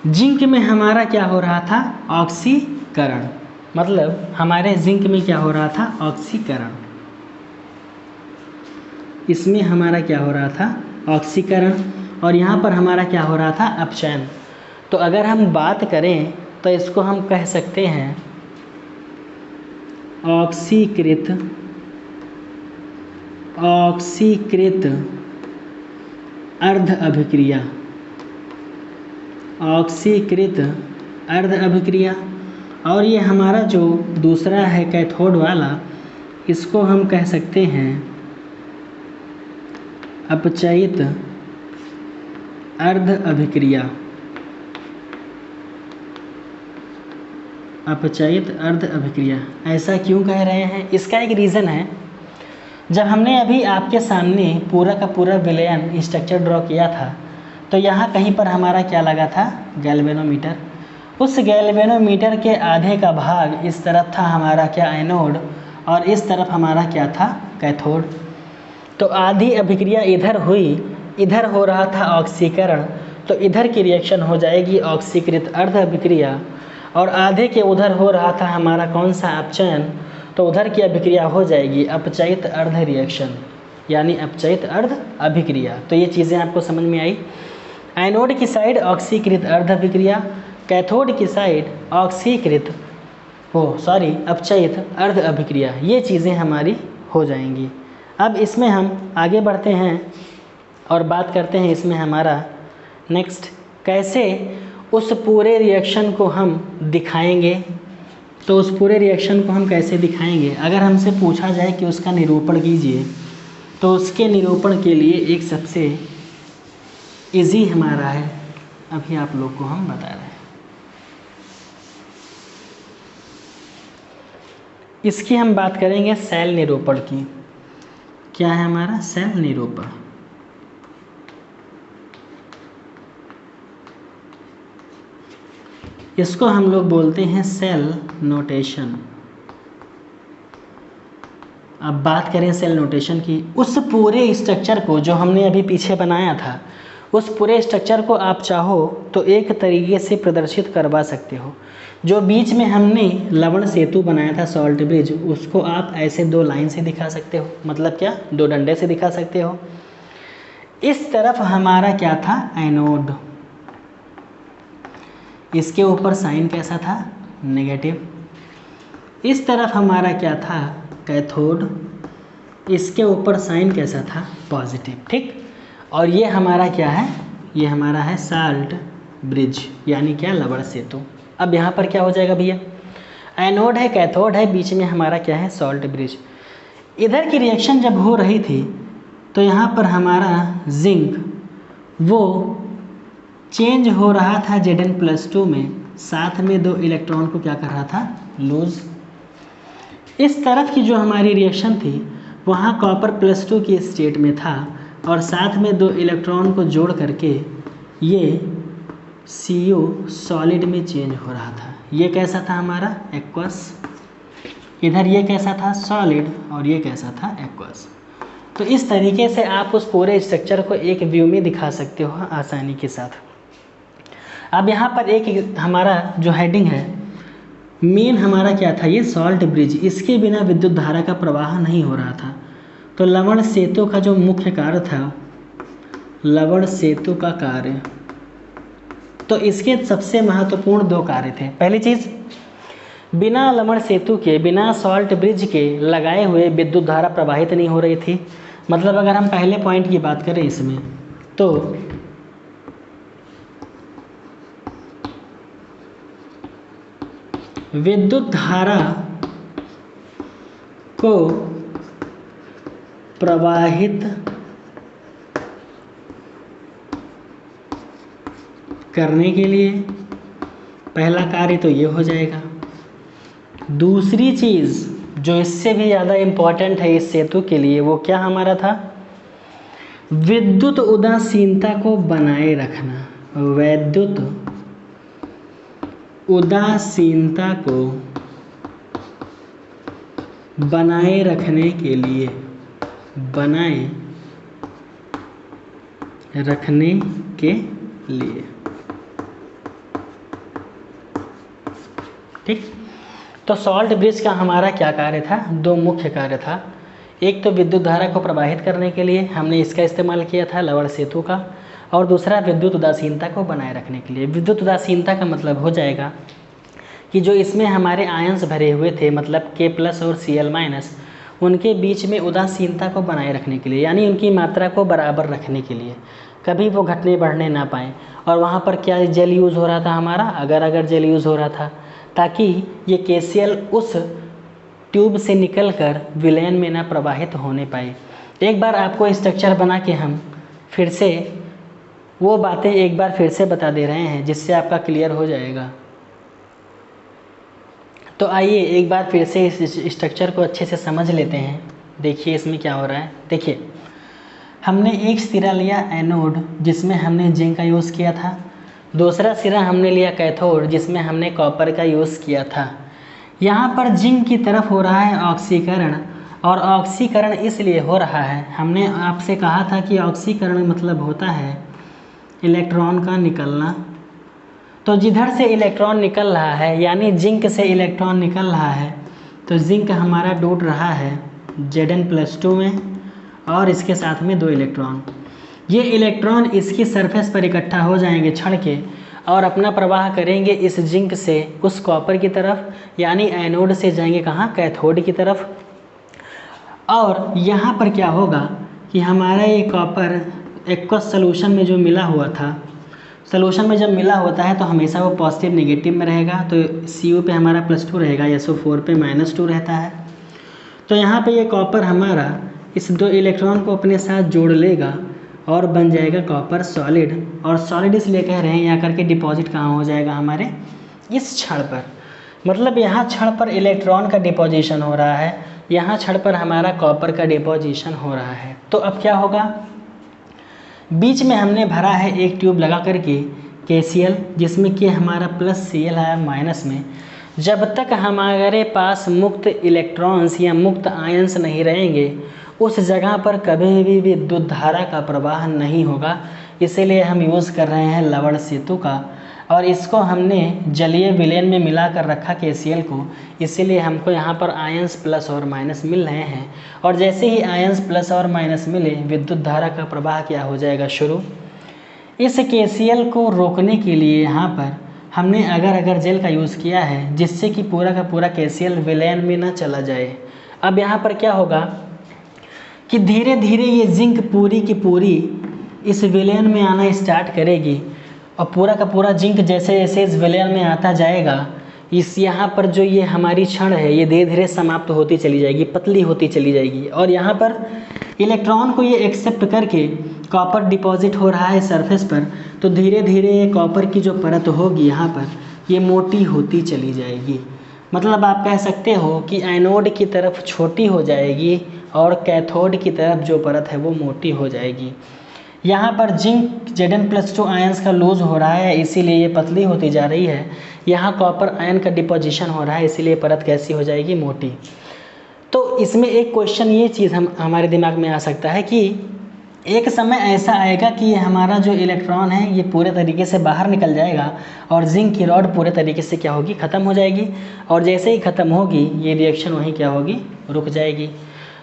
जिंक में हमारा क्या हो रहा था, ऑक्सीकरण, मतलब हमारे जिंक में क्या हो रहा था, ऑक्सीकरण। इसमें हमारा क्या हो रहा था, ऑक्सीकरण, और यहाँ पर हमारा क्या हो रहा था, अपचयन। तो अगर हम बात करें तो इसको हम कह सकते हैं ऑक्सीकृत अर्ध अभिक्रिया, ऑक्सीकृत अर्ध अभिक्रिया। और ये हमारा जो दूसरा है कैथोड वाला, इसको हम कह सकते हैं अपचयित अर्ध अभिक्रिया, अपचयित अर्ध अभिक्रिया। ऐसा क्यों कह रहे हैं, इसका एक रीज़न है। जब हमने अभी आपके सामने पूरा का पूरा विलयन स्ट्रक्चर ड्रॉ किया था तो यहाँ कहीं पर हमारा क्या लगा था, गैल्वेनोमीटर। उस गैल्वेनोमीटर के आधे का भाग इस तरफ था हमारा क्या, एनोड, और इस तरफ हमारा क्या था, कैथोड। तो आधी अभिक्रिया इधर हुई, इधर हो रहा था ऑक्सीकरण, तो इधर की रिएक्शन हो जाएगी ऑक्सीकृत अर्ध अभिक्रिया, और आधे के उधर हो रहा था हमारा कौन सा, अपचयन, तो उधर की अभिक्रिया हो जाएगी अपचयित अर्ध रिएक्शन, यानी अपचयित अर्ध अभिक्रिया। तो ये चीज़ें आपको समझ में आई। एनोड की साइड ऑक्सीकृत अर्ध अभिक्रिया, कैथोड की साइड अपचयित अर्ध अभिक्रिया, ये चीज़ें हमारी हो जाएंगी। अब इसमें हम आगे बढ़ते हैं और बात करते हैं इसमें हमारा नेक्स्ट, कैसे उस पूरे रिएक्शन को हम दिखाएंगे। तो उस पूरे रिएक्शन को हम कैसे दिखाएंगे, अगर हमसे पूछा जाए कि उसका निरूपण कीजिए, तो उसके निरूपण के लिए एक सबसे इजी हमारा है, अभी आप लोग को हम बता रहे हैं। इसकी हम बात करेंगे सेल निरूपण की। क्या है हमारा, सेल निरूपण। इसको हम लोग बोलते हैं सेल नोटेशन। अब बात करें सेल नोटेशन की, उस पूरे स्ट्रक्चर को जो हमने अभी पीछे बनाया था उस पूरे स्ट्रक्चर को आप चाहो तो एक तरीके से प्रदर्शित करवा सकते हो। जो बीच में हमने लवण सेतु बनाया था, सॉल्ट ब्रिज, उसको आप ऐसे 2 लाइन से दिखा सकते हो, मतलब क्या 2 डंडे से दिखा सकते हो। इस तरफ हमारा क्या था, एनोड, इसके ऊपर साइन कैसा था, नेगेटिव। इस तरफ हमारा क्या था, कैथोड, इसके ऊपर साइन कैसा था, पॉजिटिव, ठीक। और ये हमारा क्या है, ये हमारा है साल्ट ब्रिज, यानी क्या, लवण सेतु। अब यहाँ पर क्या हो जाएगा भैया, एनोड है, कैथोड है, बीच में हमारा क्या है, सॉल्ट ब्रिज। इधर की रिएक्शन जब हो रही थी तो यहाँ पर हमारा जिंक वो चेंज हो रहा था Zn+2 में, साथ में 2 इलेक्ट्रॉन को क्या कर रहा था, लूज। इस तरफ की जो हमारी रिएक्शन थी वहाँ कॉपर +2 की स्टेट में था और साथ में 2 इलेक्ट्रॉन को जोड़ करके ये Cu सॉलिड में चेंज हो रहा था। ये कैसा था हमारा, एक्वस। इधर ये कैसा था, सॉलिड, और ये कैसा था, एक्वस। तो इस तरीके से आप उस पूरे स्ट्रक्चर को एक व्यू में दिखा सकते हो आसानी के साथ। अब यहाँ पर एक हमारा जो हेडिंग है, मेन हमारा क्या था, ये सॉल्ट ब्रिज, इसके बिना विद्युत धारा का प्रवाह नहीं हो रहा था। तो लवण सेतु का जो मुख्य कार्य था, लवण सेतु का कार्य, तो इसके सबसे महत्वपूर्ण 2 कार्य थे। पहली चीज़, बिना लवण सेतु के, बिना सॉल्ट ब्रिज के लगाए हुए विद्युत धारा प्रवाहित नहीं हो रही थी। मतलब अगर हम पहले पॉइंट की बात करें इसमें, तो विद्युत धारा को प्रवाहित करने के लिए पहला कार्य तो ये हो जाएगा। दूसरी चीज़ जो इससे भी ज़्यादा इम्पॉर्टेंट है इस सेतु के लिए, वो क्या हमारा था, विद्युत उदासीनता को बनाए रखना। विद्युत उदासीनता को बनाए रखने के लिए, बनाए रखने के लिए, ठीक। तो सॉल्ट ब्रिज का हमारा क्या कार्य था, 2 मुख्य कार्य था। एक तो विद्युत धारा को प्रवाहित करने के लिए हमने इसका इस्तेमाल किया था, लवण सेतु का, और दूसरा विद्युत उदासीनता को बनाए रखने के लिए। विद्युत उदासीनता का मतलब हो जाएगा कि जो इसमें हमारे आयंस भरे हुए थे, मतलब K+ और Cl-, उनके बीच में उदासीनता को बनाए रखने के लिए, यानी उनकी मात्रा को बराबर रखने के लिए, कभी वो घटने बढ़ने ना पाएँ। और वहाँ पर क्या जेल यूज़ हो रहा था हमारा, अगर जेल यूज़ हो रहा था, ताकि ये KCl उस ट्यूब से निकलकर विलयन में ना प्रवाहित होने पाए। एक बार आपको स्ट्रक्चर बना के हम फिर से वो बातें एक बार फिर से बता दे रहे हैं, जिससे आपका क्लियर हो जाएगा। तो आइए एक बार फिर से इस स्ट्रक्चर को अच्छे से समझ लेते हैं। देखिए इसमें क्या हो रहा है। देखिए, हमने एक सिरा लिया एनोड, जिसमें हमने जिंक का यूज़ किया था। दूसरा सिरा हमने लिया कैथोड, जिसमें हमने कॉपर का यूज़ किया था। यहाँ पर जिंक की तरफ हो रहा है ऑक्सीकरण, और ऑक्सीकरण इसलिए हो रहा है, हमने आपसे कहा था कि ऑक्सीकरण मतलब होता है इलेक्ट्रॉन का निकलना। तो जिधर से इलेक्ट्रॉन निकल रहा है, यानी जिंक से इलेक्ट्रॉन निकल रहा है, तो जिंक हमारा डूब रहा है Zn+2 में, और इसके साथ में 2 इलेक्ट्रॉन। ये इलेक्ट्रॉन इसकी सरफेस पर इकट्ठा हो जाएंगे क्षण के, और अपना प्रवाह करेंगे इस जिंक से उस कॉपर की तरफ, यानी एनोड से जाएंगे कहाँ, कैथोड की तरफ। और यहाँ पर क्या होगा कि हमारा ये कॉपर एक्वस सोल्यूशन में जो मिला हुआ था, सोल्यूशन में जब मिला होता है तो हमेशा वो पॉजिटिव नेगेटिव में रहेगा। तो Cu पे हमारा +2 रहेगा, SO4 पे -2 रहता है। तो यहाँ पे ये कॉपर हमारा इस 2 इलेक्ट्रॉन को अपने साथ जोड़ लेगा और बन जाएगा कॉपर सॉलिड। और सॉलिड इसलिए कह रहे हैं यहाँ करके डिपॉजिट कहाँ हो जाएगा, हमारे इस क्षण पर। मतलब यहाँ क्षण पर इलेक्ट्रॉन का डिपोजिशन हो रहा है, यहाँ क्षण पर हमारा कॉपर का डिपोजिशन हो रहा है। तो अब क्या होगा, बीच में हमने भरा है एक ट्यूब लगा करके KCl, जिसमें कि हमारा +Cl आया माइनस में। जब तक हमारे पास मुक्त इलेक्ट्रॉन्स या मुक्त आयंस नहीं रहेंगे, उस जगह पर कभी भी विद्युत धारा का प्रवाह नहीं होगा, इसीलिए हम यूज़ कर रहे हैं लवण सेतु का। और इसको हमने जलीय विलयन में मिला कर रखा KCl को, इसीलिए हमको यहाँ पर आयंस प्लस और माइनस मिल रहे हैं। और जैसे ही आयंस प्लस और माइनस मिले, विद्युत धारा का प्रवाह क्या हो जाएगा, शुरू। इस KCl को रोकने के लिए यहाँ पर हमने अगर जेल का यूज़ किया है, जिससे कि पूरा का पूरा KCl विलयन में ना चला जाए। अब यहाँ पर क्या होगा कि धीरे धीरे ये जिंक पूरी की पूरी इस विलयन में आना स्टार्ट करेगी, और पूरा का पूरा जिंक जैसे जैसे इस विलयन में आता जाएगा, इस यहाँ पर जो ये हमारी क्षण है ये धीरे धीरे समाप्त होती चली जाएगी, पतली होती चली जाएगी। और यहाँ पर इलेक्ट्रॉन को ये एक्सेप्ट करके कॉपर डिपॉजिट हो रहा है सरफेस पर, तो धीरे धीरे ये कॉपर की जो परत होगी यहाँ पर ये मोटी होती चली जाएगी। मतलब आप कह सकते हो कि एनोड की तरफ छोटी हो जाएगी और कैथोड की तरफ जो परत है वो मोटी हो जाएगी। यहाँ पर जिंक Zn+2 आयंस का लूज हो रहा है, इसीलिए ये पतली होती जा रही है। यहाँ कॉपर आयन का डिपोजिशन हो रहा है, इसीलिए परत कैसी हो जाएगी, मोटी। तो इसमें एक क्वेश्चन ये चीज़ हमारे दिमाग में आ सकता है कि एक समय ऐसा आएगा कि ये हमारा जो इलेक्ट्रॉन है ये पूरे तरीके से बाहर निकल जाएगा और जिंक की रॉड पूरे तरीके से क्या होगी, ख़त्म हो जाएगी। और जैसे ही ख़त्म होगी ये रिएक्शन वहीं क्या होगी, रुक जाएगी।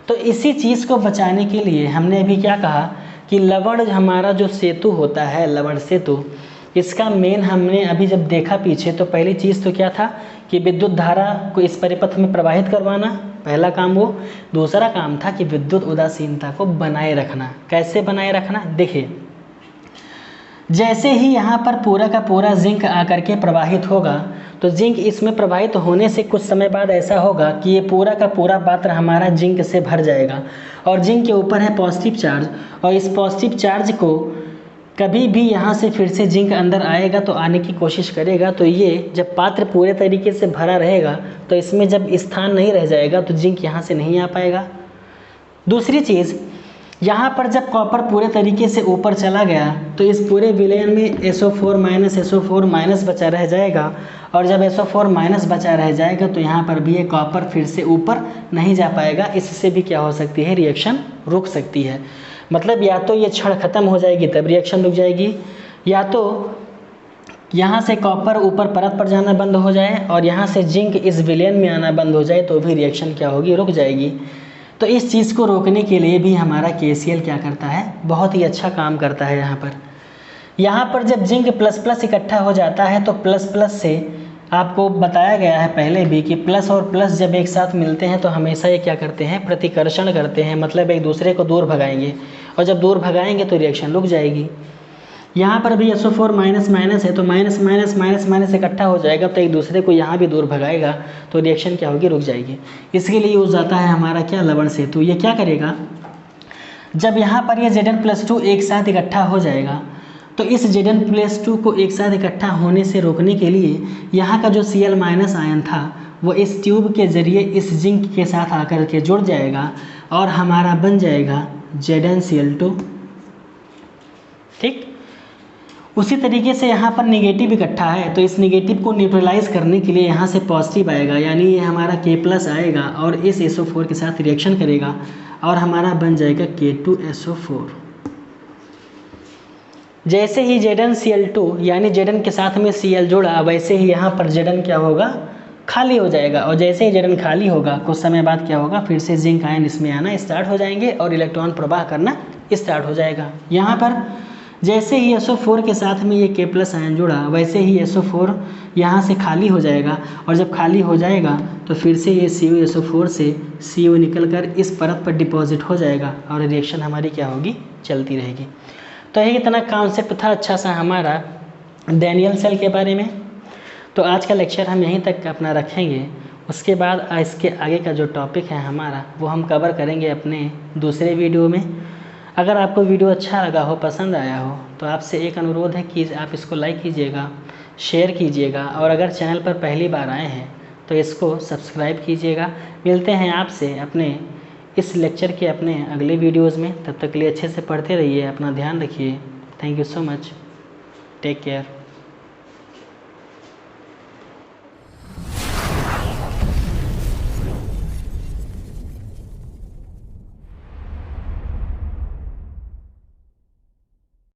तो इसी चीज़ को बचाने के लिए हमने अभी क्या कहा कि लवण हमारा जो सेतु होता है, लवण सेतु, इसका मेन हमने अभी जब देखा पीछे, तो पहली चीज़ तो क्या था कि विद्युत धारा को इस परिपथ में प्रवाहित करवाना, पहला काम वो। दूसरा काम था कि विद्युत उदासीनता को बनाए रखना। कैसे बनाए रखना, देखिए जैसे ही यहाँ पर पूरा का पूरा जिंक आकर के प्रवाहित होगा, तो जिंक इसमें प्रवाहित होने से कुछ समय बाद ऐसा होगा कि ये पूरा का पूरा पात्र हमारा जिंक से भर जाएगा। और जिंक के ऊपर है पॉजिटिव चार्ज, और इस पॉजिटिव चार्ज को कभी भी यहाँ से फिर से जिंक अंदर आएगा तो आने की कोशिश करेगा, तो ये जब पात्र पूरे तरीके से भरा रहेगा तो इसमें जब स्थान नहीं रह जाएगा तो जिंक यहाँ से नहीं आ पाएगा। दूसरी चीज़, यहाँ पर जब कॉपर पूरे तरीके से ऊपर चला गया तो इस पूरे विलयन में SO4- बचा रह जाएगा, और जब SO4- बचा रह जाएगा तो यहाँ पर भी ये कॉपर फिर से ऊपर नहीं जा पाएगा। इससे भी क्या हो सकती है, रिएक्शन रुक सकती है। मतलब या तो ये क्षण खत्म हो जाएगी तब रिएक्शन रुक जाएगी, या तो यहाँ से कॉपर ऊपर परत पर जाना बंद हो जाए और यहाँ से जिंक इस विलयन में आना बंद हो जाए, तो भी रिएक्शन क्या होगी, रुक जाएगी। तो इस चीज़ को रोकने के लिए भी हमारा KCl क्या करता है, बहुत ही अच्छा काम करता है। यहाँ पर जब जिंक प्लस प्लस इकट्ठा हो जाता है तो प्लस प्लस से आपको बताया गया है पहले भी कि प्लस और प्लस जब एक साथ मिलते हैं तो हमेशा ये क्या करते हैं, प्रतिकर्षण करते हैं, मतलब एक दूसरे को दूर भगाएंगे, और जब दूर भगाएंगे तो रिएक्शन रुक जाएगी। यहाँ पर भी SO4- है तो माइनस इकट्ठा हो जाएगा, तो एक दूसरे को यहाँ भी दूर भगाएगा, तो रिएक्शन क्या होगी, रुक जाएगी। इसके लिए यूज़ आता है हमारा क्या, लवण सेतु। ये क्या करेगा, जब यहाँ पर ये Zn+2 एक साथ इकट्ठा हो जाएगा, तो इस Zn+2 को एक साथ इकट्ठा होने से रोकने के लिए यहाँ का जो Cl- आयन था वो इस ट्यूब के ज़रिए इस जिंक के साथ आकर के जुड़ जाएगा और हमारा बन जाएगा ZnCl2। ठीक, उसी तरीके से यहाँ पर निगेटिव इकट्ठा है, तो इस निगेटिव को न्यूट्रलाइज करने के लिए यहाँ से पॉजिटिव आएगा, यानी ये हमारा K+ आएगा और इस SO4 के साथ रिएक्शन करेगा और हमारा बन जाएगा K2SO4। जैसे ही ZnCl2 यानी Zn के साथ में Cl जुड़ा, वैसे ही यहाँ पर Zn क्या होगा, खाली हो जाएगा, और जैसे ही Zn खाली होगा कुछ समय बाद क्या होगा, फिर से जिंक आयन इसमें आना स्टार्ट हो जाएंगे और इलेक्ट्रॉन प्रवाह करना स्टार्ट हो जाएगा। यहाँ पर जैसे ही SO4 के साथ में ये K+ आयन जुड़ा, वैसे ही SO4 यहाँ से खाली हो जाएगा, और जब खाली हो जाएगा तो फिर से ये CuSO4 से Cu निकल कर इस परत पर डिपॉजिट हो जाएगा और रिएक्शन हमारी क्या होगी, चलती रहेगी। तो यही इतना कॉन्सेप्ट था अच्छा सा हमारा डैनियल सेल के बारे में। तो आज का लेक्चर हम यहीं तक अपना रखेंगे, उसके बाद इसके आगे का जो टॉपिक है हमारा वो हम कवर करेंगे अपने दूसरे वीडियो में। अगर आपको वीडियो अच्छा लगा हो, पसंद आया हो, तो आपसे एक अनुरोध है कि आप इसको लाइक कीजिएगा, शेयर कीजिएगा, और अगर चैनल पर पहली बार आए हैं तो इसको सब्सक्राइब कीजिएगा। मिलते हैं आपसे अपने इस लेक्चर के अपने अगले वीडियोज़ में। तब तक के लिए अच्छे से पढ़ते रहिए, अपना ध्यान रखिए। Thank you so much, take care.